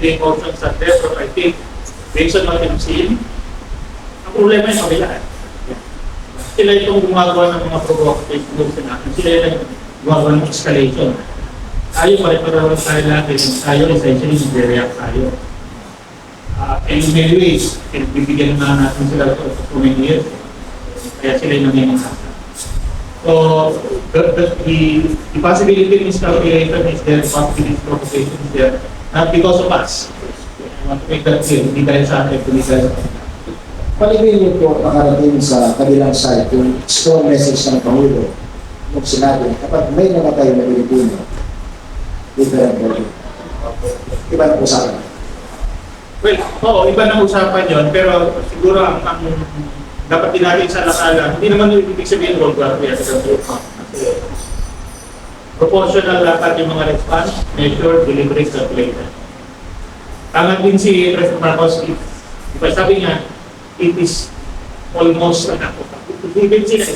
the emotions that there, but I think, based on what I'm seeing, ang problema yung kabila. Sila itong gumagawa ng mga provocative moves natin. Sila yung gumagawa ng escalation. Tayo, pare-pareho tayo natin. Tayo, essentially, nag-react tayo. And in many ways, bibigyan na natin sila for so many years. Kaya sila yung nangyayang. So, the possibility of miscalculation is there, possibility of provocation is there, not because of us. I want to make that clear, hindi dahil sa atin, hindi dahil sa atin. Palibin niyo po makarating sa kabilang side yung strong message ng Pangulo nung sinabi kapag may namatay na Pilipino, different body. Iba na po sa akin. Well, oo, iba na usapan yun, pero siguro ang dapat din natin sa nakala, hindi naman yung ibig sabihin World War III at proportional lahat yung mga response, measure, delivery, calculated. Tama din si President Marcos, sabi niya, it is almost, even sila